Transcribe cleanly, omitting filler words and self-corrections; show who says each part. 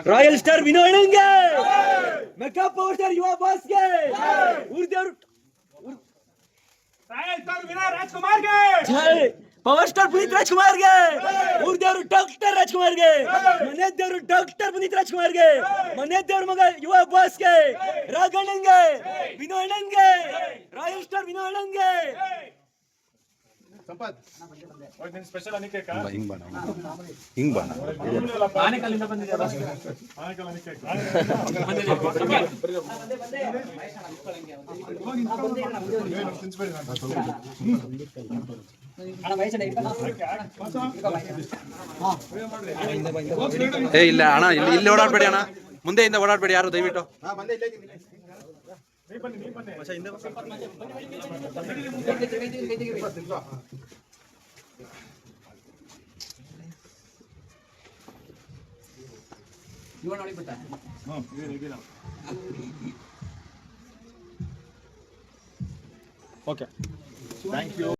Speaker 1: Royal star ವಿನೋಣಂಗೆ mega power star ಯುವ ಬಾಸ್ಗೆ ಊರ್ದೇವ್ರು ರಾಯಲ್ ಸ್ಟಾರ್ ವಿನಯ್ ರಾಜ್ಕುಮಾರ್ಗೆ ಜೈ ಪವರ್ ಸ್ಟಾರ್ ಪುನೀತ್ ರಾಜ್ಕುಮಾರ್ಗೆ ಊರ್ದೇವ್ರು ಡಾಕ್ಟರ್ ರಾಜ್ಕುಮಾರ್ಗೆ ಮನೆ ದೇವ್ರು ಡಾಕ್ಟರ್ ಪುನೀತ್ ರಾಜ್ಕುಮಾರ್ಗೆ ಮನೆ ದೇವ್ರ ಮಗ ಯುವ ಬಾಸ್ಗೆ ರಾಘಣ್ಣಂಗೆ ವಿನೋಣಂಗೆ ರಾಯಲ್ ಸ್ಟಾರ್ ವಿನೋಣಂಗೆ
Speaker 2: ಸಂಪತ್
Speaker 3: ಸ್ಪೆಷಲ್ ಅನಿಕೇಕ
Speaker 4: ಹಿಂಗ್ ಬಾಣ
Speaker 3: ಆನೆಕಲ್ಲಿಂದ ಬಂದಿದೆ ಆನೆಕಲ್ ಅನಿಕೇಕ
Speaker 4: ಇಲ್ಲ ಅಣ್ಣ ಇಲ್ಲಿ ಓಡಾಡ್ಬೇಡಿ ಅಣ್ಣ, ಮುಂದೆಯಿಂದ ಓಡಾಡ್ಬೇಡಿ ಯಾರು ದಯವಿಟ್ಟು.
Speaker 3: Okay thank you.